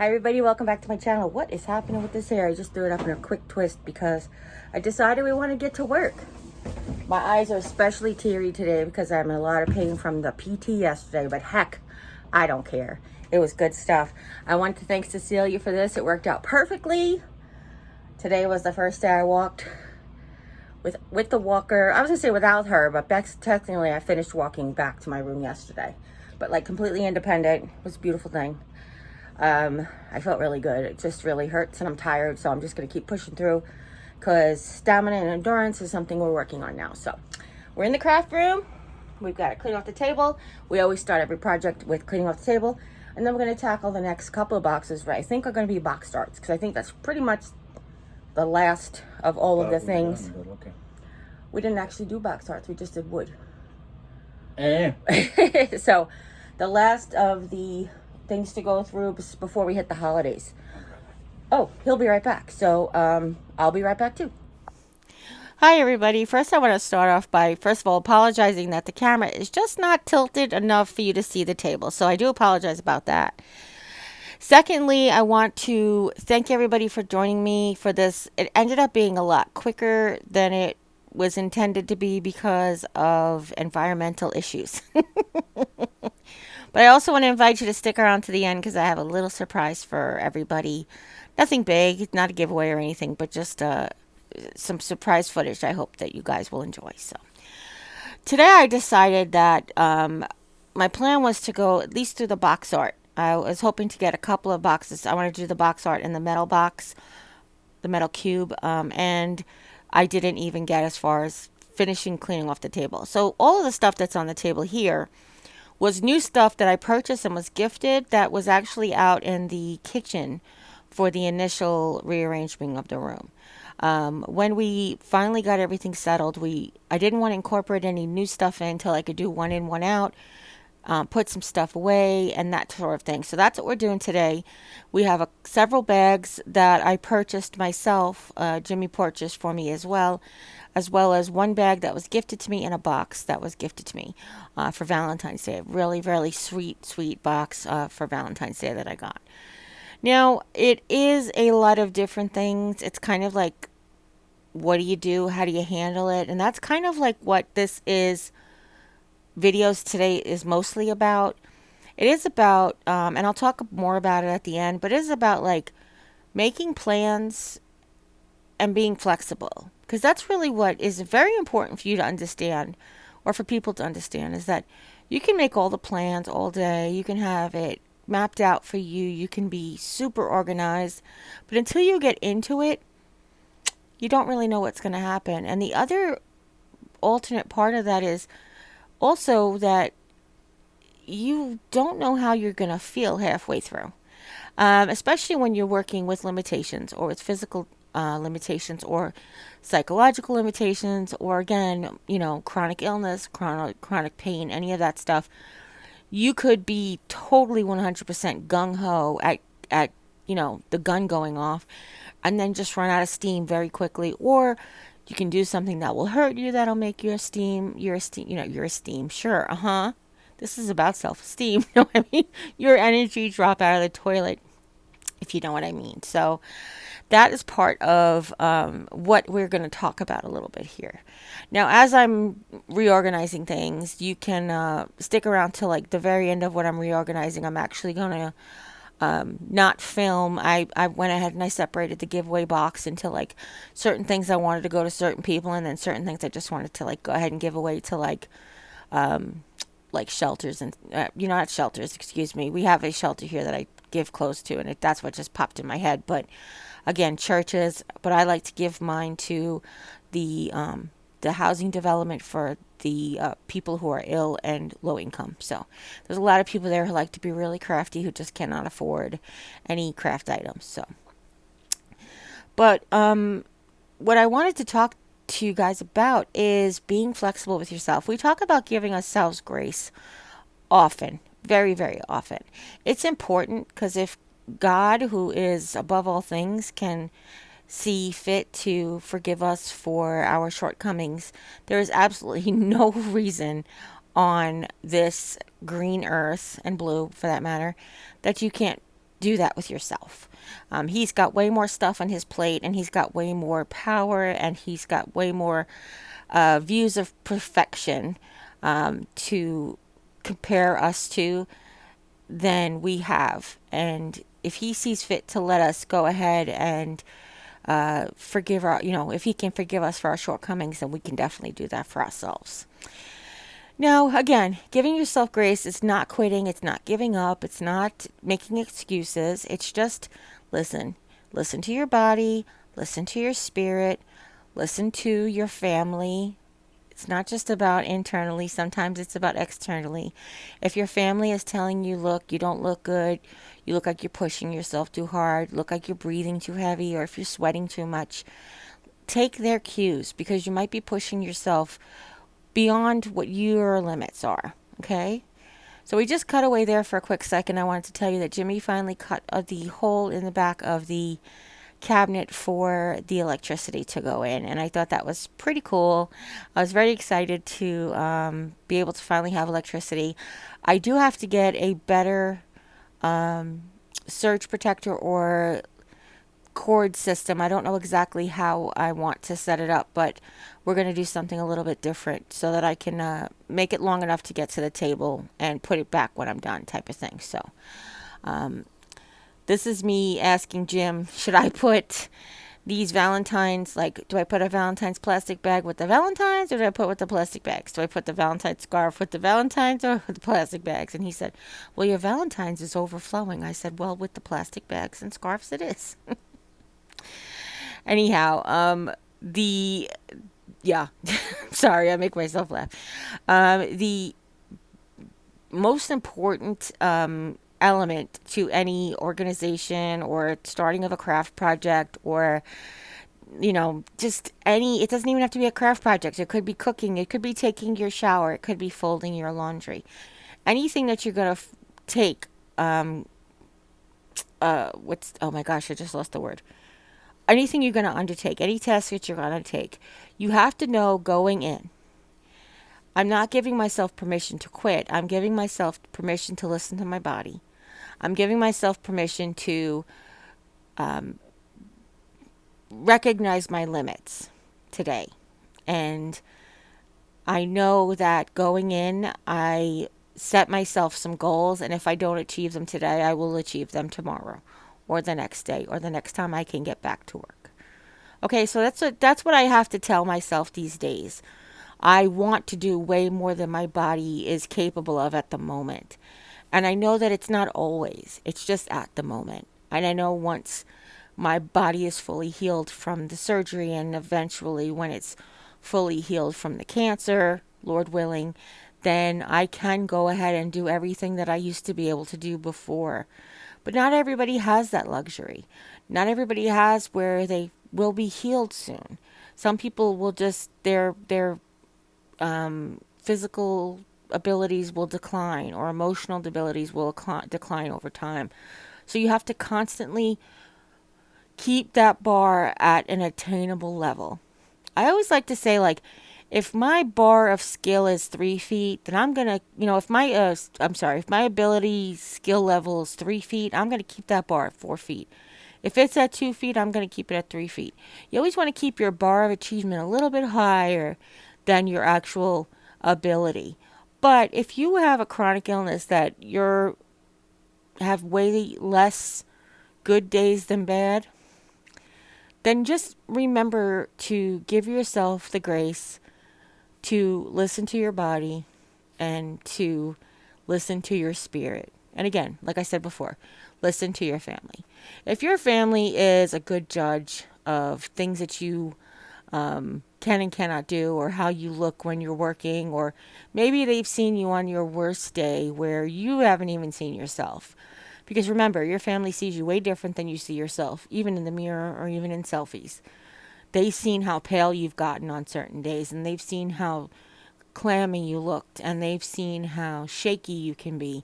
Hi everybody, welcome back to my channel. What is happening with this hair? I just threw it up in a quick twist because I decided we want to get to work. My eyes are especially teary today because I'm in a lot of pain from the PT yesterday, but heck, I don't care. It was good stuff. I want to thank Cecilia for this. It worked out perfectly. Today was the first day I walked with the walker. I was gonna say without her, but technically I finished walking back to my room yesterday. But like completely independent. It was a beautiful thing. I felt really good. It just really hurts and I'm tired, so I'm just going to keep pushing through because stamina and endurance is something we're working on now. So we're in the craft room. We've got to clean off the table. We always start every project with cleaning off the table, and then we're going to tackle the next couple of boxes, right? I think are going to be box starts because I think that's pretty much the last of all of the things. Done, but okay. We didn't actually do box starts. We just did wood. So the last of the things to go through before we hit the holidays. Oh, he'll be right back. So I'll be right back too. Hi everybody. First I want to start off by first of all apologizing that the camera is just not tilted enough for you to see the table. So I do apologize about that. Secondly, I want to thank everybody for joining me for this. It ended up being a lot quicker than it was intended to be because of environmental issues. But I also want to invite you to stick around to the end because I have a little surprise for everybody. Nothing big, not a giveaway or anything, but just some surprise footage I hope that you guys will enjoy. So today I decided that my plan was to go at least through the box art. I was hoping to get a couple of boxes. I wanted to do the box art in the metal box, the metal cube, and I didn't even get as far as finishing cleaning off the table. So all of the stuff that's on the table here was new stuff that I purchased and was gifted that was actually out in the kitchen for the initial rearrangement of the room. When we finally got everything settled, I didn't want to incorporate any new stuff in until I could do one in, one out, put some stuff away and that sort of thing. So that's what we're doing today. We have several bags that I purchased myself. Jimmy purchased for me as well as one bag that was gifted to me and a box that was gifted to me for Valentine's Day. A really, really sweet box for Valentine's Day that I got. Now, it is a lot of different things. It's kind of like, what do you do? How do you handle it? And that's kind of like what this is. Videos today is mostly about. It is about, and I'll talk more about it at the end, but it is about like making plans and being flexible. Because that's really what is very important for you to understand, or for people to understand, is that you can make all the plans all day. You can have it mapped out for you. You can be super organized. But until you get into it, you don't really know what's going to happen. And the other alternate part of that is also that you don't know how you're going to feel halfway through. Especially when you're working with limitations or with physical limitations or psychological limitations, or again, chronic illness, chronic pain, any of that stuff. You could be totally 100% gung-ho at the gun going off and then just run out of steam very quickly, or you can do something that will hurt you, that'll make your esteem, sure, this is about self-esteem. You know what I mean? Your energy drop out of the toilet, if you know what I mean. So that is part of what we're going to talk about a little bit here. Now, as I'm reorganizing things, you can stick around till like the very end of what I'm reorganizing. I'm actually going to not film. I went ahead and I separated the giveaway box into like certain things I wanted to go to certain people, and then certain things I just wanted to like go ahead and give away to like shelters and not shelters, excuse me. We have a shelter here that I give clothes to, and that's what just popped in my head. But again, churches. But I like to give mine to the housing development for the people who are ill and low income. So there's a lot of people there who like to be really crafty who just cannot afford any craft items. So, but what I wanted to talk to you guys about is being flexible with yourself. We talk about giving ourselves grace often, very, very often. It's important because if God, who is above all things, can see fit to forgive us for our shortcomings, there is absolutely no reason on this green earth, and blue for that matter, that you can't do that with yourself. He's got way more stuff on his plate, and he's got way more power, and he's got way more views of perfection to compare us to than we have. And if he sees fit to let us go ahead and forgive our, if he can forgive us for our shortcomings, then we can definitely do that for ourselves. Now, again, giving yourself grace is not quitting. It's not giving up. It's not making excuses. It's just listen. Listen to your body. Listen to your spirit. Listen to your family. It's not just about internally. Sometimes it's about externally. If your family is telling you, look, you don't look good, you look like you're pushing yourself too hard, look like you're breathing too heavy, or if you're sweating too much, take their cues, because you might be pushing yourself beyond what your limits are. Okay? So we just cut away there for a quick second. I wanted to tell you that Jimmy finally cut the hole in the back of the cabinet for the electricity to go in, and I thought that was pretty cool. I was very excited to be able to finally have electricity. I do have to get a better surge protector or cord system. I don't know exactly how I want to set it up, but we're going to do something a little bit different so that I can make it long enough to get to the table and put it back when I'm done, type of thing. So this is me asking Jim, should I put these Valentines, like, do I put a Valentine's plastic bag with the Valentines, or do I put with the plastic bags? Do I put the Valentine's scarf with the Valentines or with the plastic bags? And he said, well, your Valentine's is overflowing. I said, well, with the plastic bags and scarves it is. Anyhow, yeah, sorry, I make myself laugh. The most important element to any organization or starting of a craft project, or just it doesn't even have to be a craft project. It could be cooking, it could be taking your shower, it could be folding your laundry. Anything that you're going to take, oh my gosh, I just lost the word. Anything you're going to undertake, any task that you're going to take, you have to know going in, I'm not giving myself permission to quit. I'm giving myself permission to listen to my body. I'm giving myself permission to recognize my limits today. And I know that going in, I set myself some goals, and if I don't achieve them today, I will achieve them tomorrow, or the next day, or the next time I can get back to work. Okay, so that's what I have to tell myself these days. I want to do way more than my body is capable of at the moment. And I know that it's not always. It's just at the moment. And I know once my body is fully healed from the surgery, and eventually when it's fully healed from the cancer, Lord willing, then I can go ahead and do everything that I used to be able to do before. But not everybody has that luxury. Not everybody has where they will be healed soon. Some people will just, their physical abilities will decline, or emotional abilities will decline over time. So you have to constantly keep that bar at an attainable level. I always like to say, like, if my bar of skill is 3 feet, then I'm gonna, if my ability skill level is 3 feet, I'm gonna keep that bar at 4 feet. If it's at 2 feet, I'm gonna keep it at 3 feet. You always want to keep your bar of achievement a little bit higher than your actual ability. But if you have a chronic illness that have way less good days than bad, then just remember to give yourself the grace to listen to your body and to listen to your spirit. And again, like I said before, listen to your family. If your family is a good judge of things that you can and cannot do, or how you look when you're working, or maybe they've seen you on your worst day where you haven't even seen yourself. Because remember, your family sees you way different than you see yourself, even in the mirror or even in selfies. They've seen how pale you've gotten on certain days, and they've seen how clammy you looked, and they've seen how shaky you can be.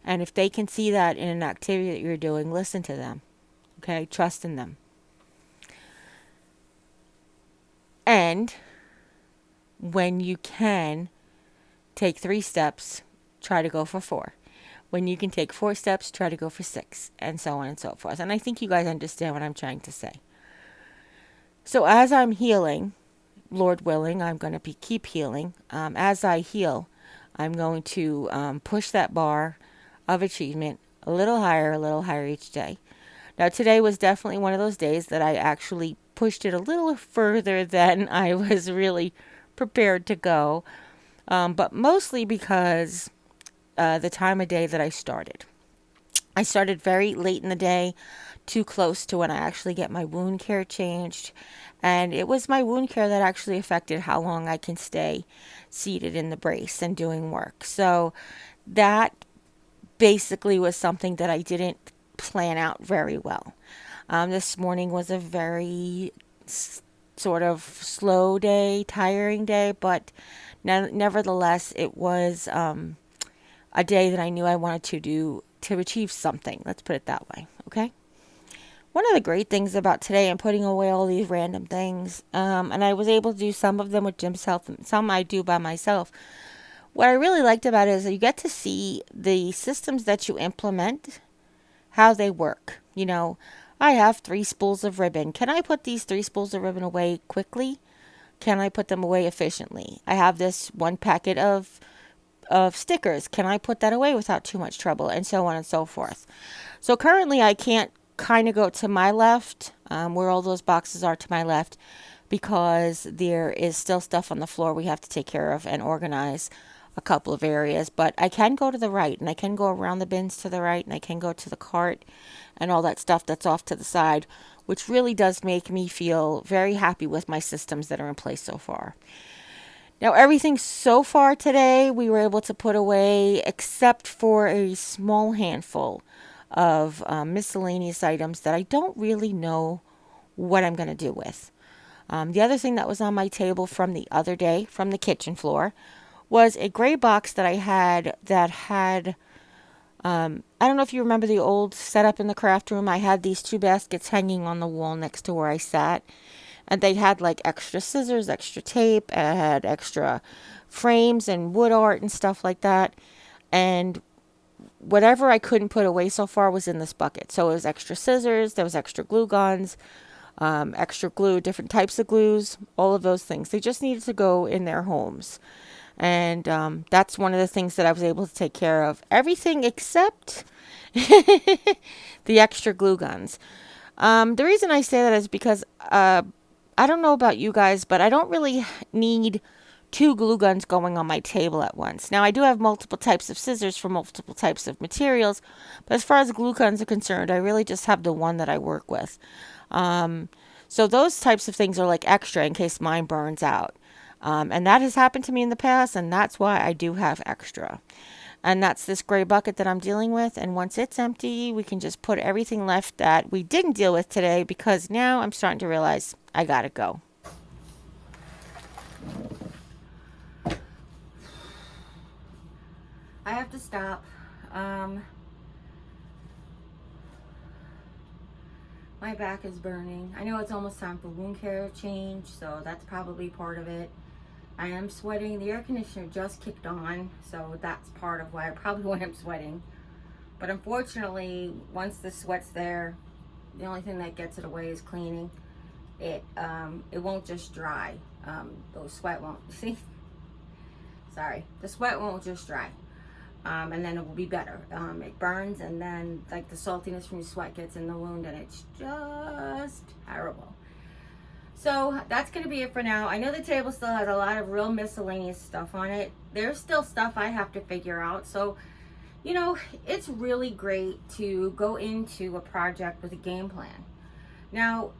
And if they can see that in an activity that you're doing, listen to them. Okay? Trust in them. And when you can, take 3 steps, try to go for 4. When you can take 4 steps, try to go for 6, and so on and so forth. And I think you guys understand what I'm trying to say. So as I'm healing, Lord willing, I'm going to keep healing. As I heal, I'm going to push that bar of achievement a little higher each day. Now, today was definitely one of those days that I actually pushed it a little further than I was really prepared to go, but mostly because the time of day that I started. I started very late in the day, too close to when I actually get my wound care changed. And it was my wound care that actually affected how long I can stay seated in the brace and doing work. So that basically was something that I didn't plan out very well. This morning was a very sort of slow day, tiring day, but nevertheless, it was a day that I knew I wanted to achieve something. Let's put it that way, okay? One of the great things about today, I'm putting away all these random things, and I was able to do some of them with Jim's help, and some I do by myself. What I really liked about it is that you get to see the systems that you implement, how they work. You know, I have 3 spools of ribbon. Can I put these 3 spools of ribbon away quickly? Can I put them away efficiently? I have this 1 packet of stickers. Can I put that away without too much trouble? And so on and so forth. So currently I can't kind of go to my left, where all those boxes are to my left, because there is still stuff on the floor we have to take care of and organize a couple of areas. But I can go to the right, and I can go around the bins to the right, and I can go to the cart and all that stuff that's off to the side, which really does make me feel very happy with my systems that are in place so far. Now, everything so far today we were able to put away except for a small handful of miscellaneous items that I don't really know what I'm going to do with. The other thing that was on my table from the other day, from the kitchen floor, was a gray box that I had that had, I don't know if you remember the old setup in the craft room. I had these 2 baskets hanging on the wall next to where I sat. And they had like extra scissors, extra tape, and had extra frames and wood art and stuff like that. And whatever I couldn't put away so far was in this bucket. So it was extra scissors, there was extra glue guns, extra glue, different types of glues, all of those things. They just needed to go in their homes. And that's one of the things that I was able to take care of. Everything except the extra glue guns. The reason I say that is because I don't know about you guys, but I don't really need 2 glue guns going on my table at once. Now, I do have multiple types of scissors for multiple types of materials, but as far as glue guns are concerned, I really just have the one that I work with. So those types of things are like extra in case mine burns out. And that has happened to me in the past, and that's why I do have extra. And that's this gray bucket that I'm dealing with. And once it's empty, we can just put everything left that we didn't deal with today, because now I'm starting to realize I gotta go. I have to stop. My back is burning. I know it's almost time for wound care change, so that's probably part of it. I am sweating. The air conditioner just kicked on, so that's part of why I'm sweating. But unfortunately, once the sweat's there, the only thing that gets it away is cleaning. It won't just dry. The sweat won't, see? Sorry. The sweat won't just dry. And then it will be better. It burns, and then like the saltiness from your sweat gets in the wound, and it's just terrible. So that's going to be it for now. I know the table still has a lot of real miscellaneous stuff on it. There's still stuff I have to figure out. So, you know, it's really great to go into a project with a game plan. Now,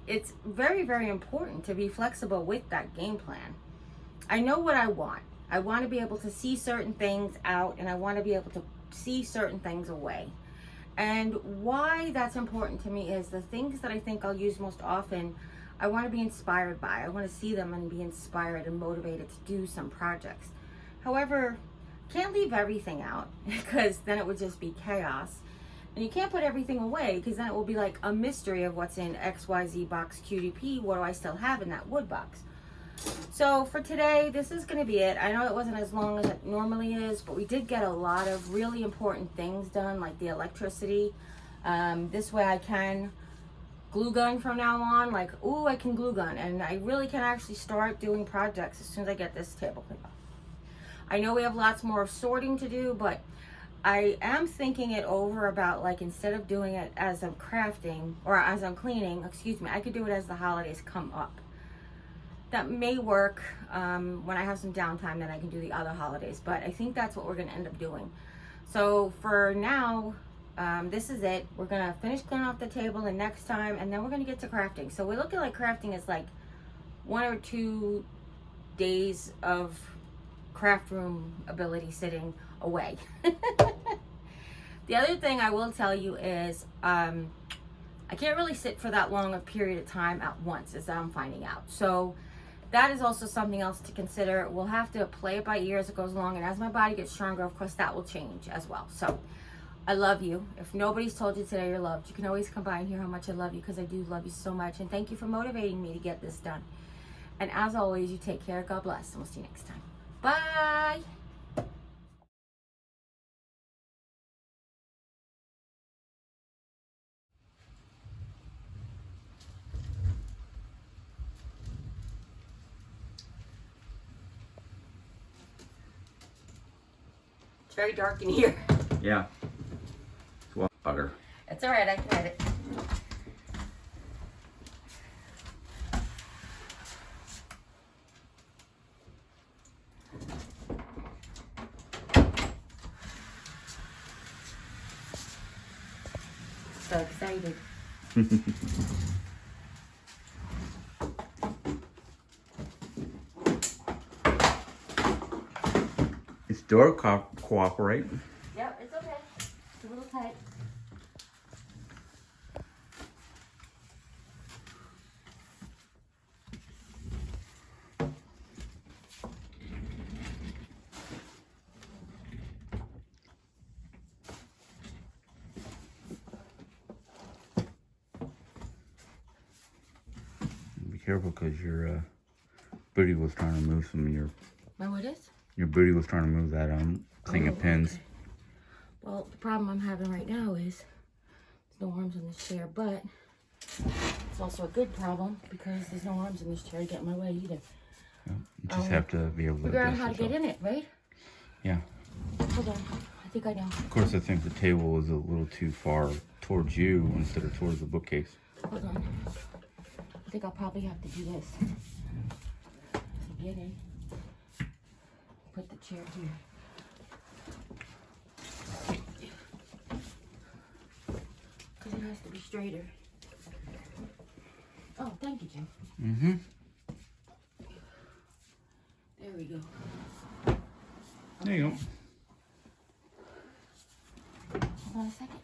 it's very, very important to be flexible with that game plan. I know what I want. I want to be able to see certain things out, and I want to be able to see certain things away. And why that's important to me is the things that I think I'll use most often, I want to be inspired by. I want to see them and be inspired and motivated to do some projects. However, can't leave everything out, because then it would just be chaos. And you can't put everything away, because then it will be like a mystery of what's in XYZ box QDP. What do I still have in that wood box? So for today, this is going to be it. I know it wasn't as long as it normally is, but we did get a lot of really important things done, like the electricity. This way I can glue gun from now on. Like, ooh, I can glue gun. And I really can actually start doing projects as soon as I get this table cleaned up. I know we have lots more sorting to do, but I am thinking it over about, like, instead of doing it as I'm crafting or as I'm cleaning, excuse me, I could do it as the holidays come up. That may work when I have some downtime, then I can do the other holidays, but I think that's what we're gonna end up doing. So for now, this is it. We're gonna finish cleaning off the table the next time, and then we're gonna get to crafting. So we're looking like crafting is like 1 or 2 days of craft room ability sitting away. The other thing I will tell you is I can't really sit for that long a period of time at once, as I'm finding out. So that is also something else to consider. We'll have to play it by ear as it goes along, and as my body gets stronger, of course, that will change as well. So I love you. If nobody's told you today you're loved, you can always come by and hear how much I love you, because I do love you so much. And thank you for motivating me to get this done. And as always, you take care. God bless, and we'll see you next time. Bye. It's very dark in here. Yeah. Well, butter. It's all right. I can hide it. So excited. Is door cooperate? Yep, it's okay. It's a little tight. Be careful, because your booty was trying to move some of your. My what is? Your booty was trying to move that thing of pins. Okay. Well, the problem I'm having right now is there's no arms in this chair, but it's also a good problem because there's no arms in this chair to get in my way either. Yeah, you just have to be able to figure out adjust how to yourself. get in it, right? Yeah. Hold on. I think I know. Of course, I think the table is a little too far towards you instead of towards the bookcase. Hold on. I think I'll probably have to do this. Get in. Put the chair here. Because it has to be straighter. Oh, thank you, Jim. Mm-hmm. There we go. There you go. Hold on a second.